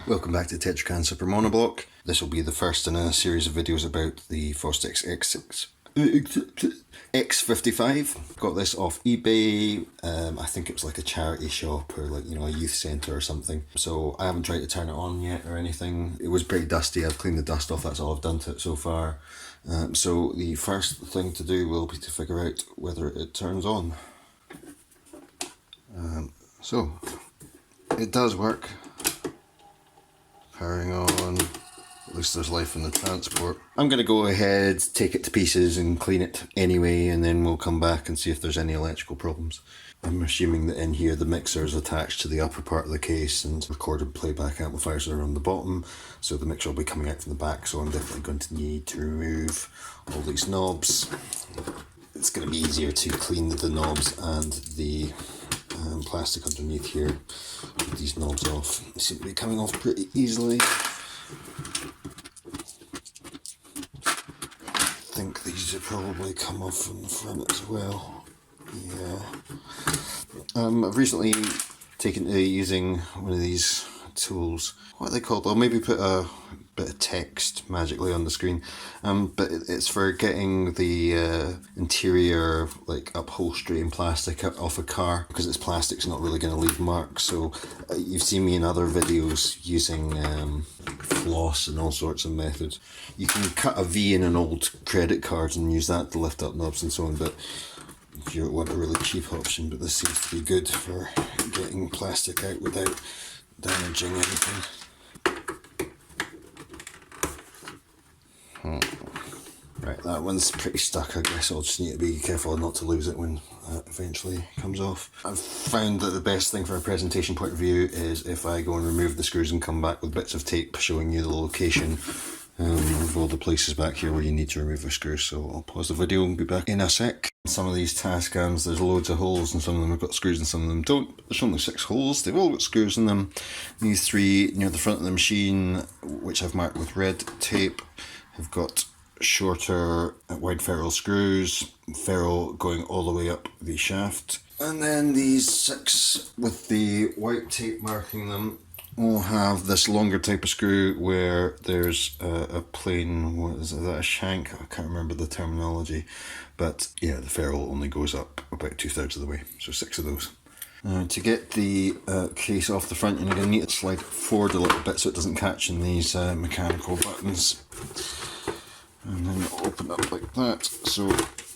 Welcome back to Tetrakan Super Monoblock. This will be the first in a series of videos about the Fostex X55. Got this off eBay. I think it was like a charity shop or like, you know, a youth centre or something. So I haven't tried to turn it on yet or anything. It was pretty dusty. I've cleaned the dust off. That's all I've done to it so far. So the first thing to do will be to figure out whether it turns on. So it does work. Powering on, at least there's life in the transport. I'm going to go ahead, take it to pieces and clean it anyway, and then we'll come back and see if there's any electrical problems. I'm assuming that in here the mixer is attached to the upper part of the case and recorded playback amplifiers are on the bottom, so the mixer will be coming out from the back, so I'm definitely going to need to remove all these knobs. It's going to be easier to clean the knobs and the plastic underneath here with these knobs off. They seem to be coming off pretty easily. I think these have probably come off from the front as well. Yeah. I've recently taken to using one of these tools. What are they called? I'll maybe put a bit of text magically on the screen, but it's for getting the interior like upholstery and plastic off a car, because it's plastic, it's not really going to leave marks. So you've seen me in other videos using floss and all sorts of methods. You can cut a V in an old credit card and use that to lift up knobs and so on, but if you want a really cheap option, but this seems to be good for getting plastic out without damaging anything. Right, that one's pretty stuck. I guess I'll just need to be careful not to lose it when that eventually comes off. I've found that the best thing from a presentation point of view is if I go and remove the screws and come back with bits of tape showing you the location of all the places back here where you need to remove the screws. So I'll pause the video and be back in a sec. Some of these Tetracans, there's loads of holes and some of them have got screws and some of them don't. There's only 6 holes, they've all got screws in them. These 3 near the front of the machine, which I've marked with red tape, have got shorter wide ferrule screws, ferrule going all the way up the shaft. And then these 6 with the white tape marking them all have this longer type of screw where there's a plain, what is that, a shank? I can't remember the terminology, but yeah, the ferrule only goes up about 2/3 of the way, so 6 of those. To get the case off the front, you're going to need to slide it forward a little bit so it doesn't catch in these mechanical buttons. And then it'll open up like that. So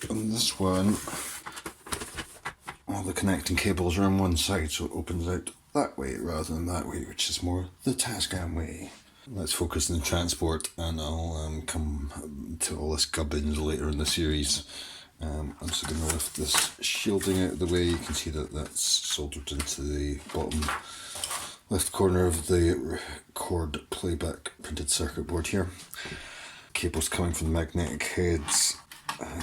on this one, all the connecting cables are on one side, so it opens out that way rather than that way, which is more the Tetrakan way. Let's focus on the transport, and I'll come to all this gubbins later in the series. I'm just going to lift this shielding out of the way. You can see that that's soldered into the bottom left corner of the cord playback printed circuit board here. Cables coming from the magnetic heads.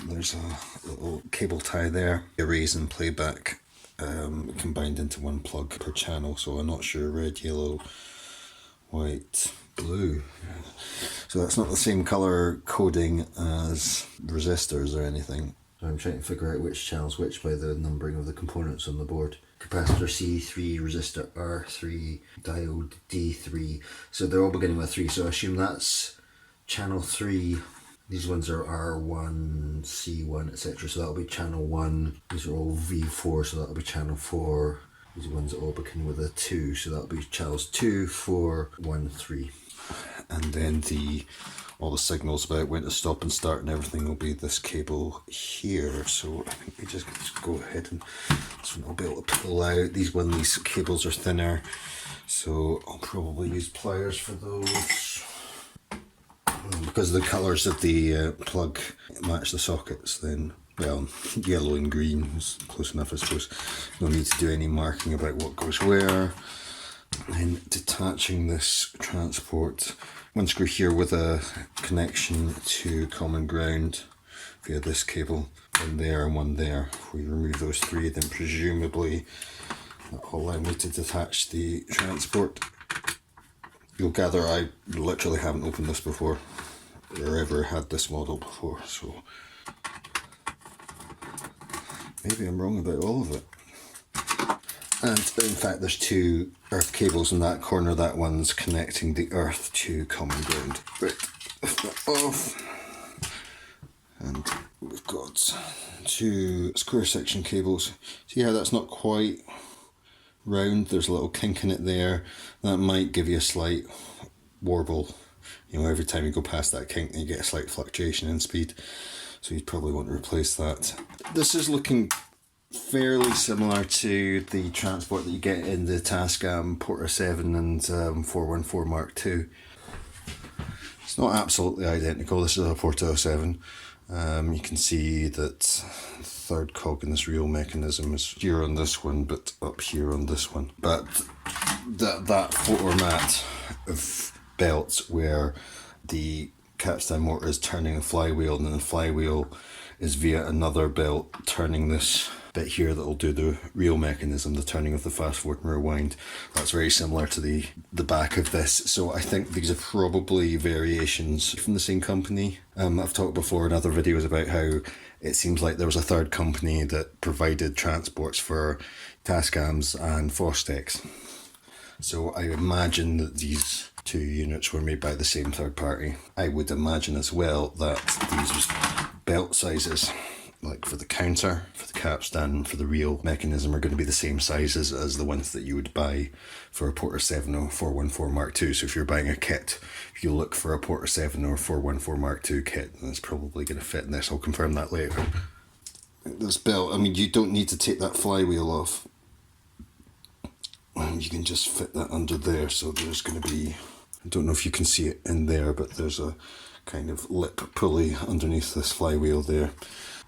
There's a little cable tie there. Arrays and playback combined into one plug per channel, so I'm not sure, red, yellow, white, blue. So that's not the same colour coding as resistors or anything. I'm trying to figure out which channel's which by the numbering of the components on the board. Capacitor C3, resistor R3, diode D3. So they're all beginning with 3, so I assume that's channel 3. These ones are R1, C1, etc. So that'll be channel 1. These are all V4, so that'll be channel 4. These ones all begin with a 2, so that'll be channels 2, 4, 1, 3. And then all the signals about when to stop and start and everything will be this cable here. So I think we just go ahead and this one I'll be able to pull out. These cables are thinner, so I'll probably use pliers for those. Because the colours of the plug match the sockets, then, well, yellow and green is close enough, I suppose. No need to do any marking about what goes where. And detaching this transport, one screw here with a connection to common ground via this cable, one there and one there. If we remove those 3, then presumably that will allow me to detach the transport. You'll gather I literally haven't opened this before, or ever had this model before, so maybe I'm wrong about all of it. And in fact there's two earth cables in that corner. That one's connecting the earth to common ground. Right, lift that off. And we've got two square section cables. See how that's not quite round? There's a little kink in it there. That might give you a slight warble. You know, every time you go past that kink you get a slight fluctuation in speed. So you'd probably want to replace that. This is looking fairly similar to the transport that you get in the Tascam Porta 7 and 414 Mark II. It's not absolutely identical. This is a Porta 7. You can see that the third cog in this reel mechanism is here on this one, but up here on this one. But that format of belts where the capstan motor is turning a flywheel and then the flywheel is via another belt turning this bit here that will do the reel mechanism, the turning of the fast forward and rewind. That's very similar to the back of this. So I think these are probably variations from the same company. I've talked before in other videos about how it seems like there was a third company that provided transports for Tascams and Fostex. So I imagine that these two units were made by the same third party. I would imagine as well that these belt sizes, like for the counter, for the capstan, for the reel mechanism, are going to be the same sizes as the ones that you would buy for a Porta 7 or 414 Mark II. So if you're buying a kit, if you look for a Porta 7 or 414 Mark II kit, then it's probably going to fit in this. I'll confirm that later. This belt, I mean, you don't need to take that flywheel off. You can just fit that under there. So there's going to be, I don't know if you can see it in there, but there's a kind of lip pulley underneath this flywheel there.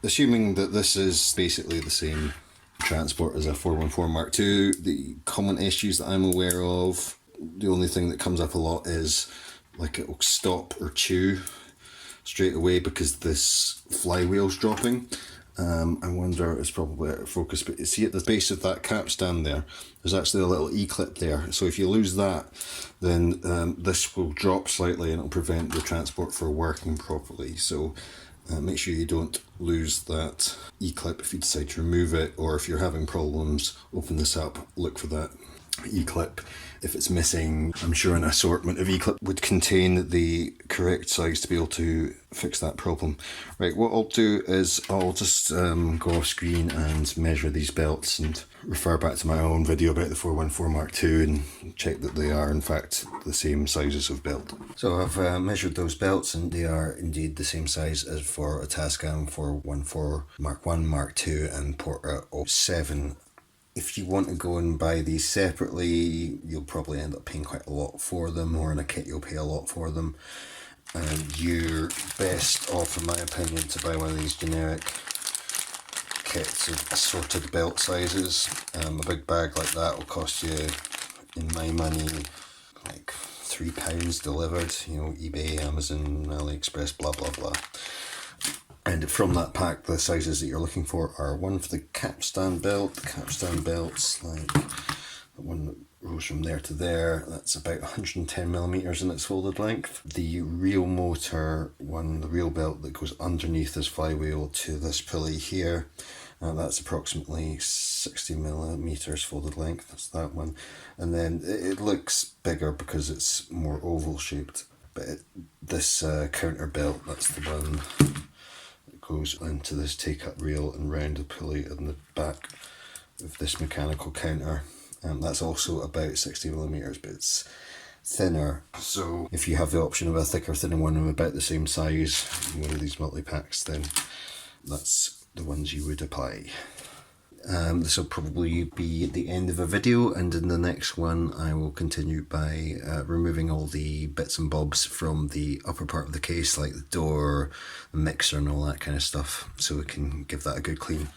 Assuming that this is basically the same transport as a 414 Mark II, the common issues that I'm aware of, the only thing that comes up a lot is like it will stop or chew straight away because this flywheel's dropping. I wonder, it's probably out of focus, but you see at the base of that capstan there, there's actually a little E-clip there. So if you lose that, then this will drop slightly and it'll prevent the transport from working properly. So make sure you don't lose that E-clip if you decide to remove it, or if you're having problems, open this up, look for that E-clip. If it's missing, I'm sure an assortment of E-clip would contain the correct size to be able to fix that problem. Right, what I'll do is I'll just go off screen and measure these belts and refer back to my own video about the 414 Mark II and check that they are in fact the same sizes of belt. So I've measured those belts and they are indeed the same size as for a Tascam 414 Mark I, Mark II and Porta 07. If you want to go and buy these separately, you'll probably end up paying quite a lot for them, or in a kit you'll pay a lot for them. And you're best off, in my opinion, to buy one of these generic kits of assorted belt sizes. A big bag like that will cost you, in my money, like £3 delivered. You know, eBay, Amazon, AliExpress, blah blah blah. And from that pack, the sizes that you're looking for are one for the capstan belt. The capstan belt's like the one that goes from there to there. That's about 110mm in its folded length. The reel motor one, the reel belt that goes underneath this flywheel to this pulley here, that's approximately 60mm folded length. That's that one. And then it looks bigger because it's more oval shaped. But this counter belt, that's the one goes into this take-up reel and round the pulley in the back of this mechanical counter. That's also about 60mm, but it's thinner. So if you have the option of a thicker, thinner one of about the same size, one of these multi-packs, then that's the ones you would apply. This will probably be at the end of a video, and in the next one I will continue by removing all the bits and bobs from the upper part of the case, like the door, the mixer and all that kind of stuff, so we can give that a good clean.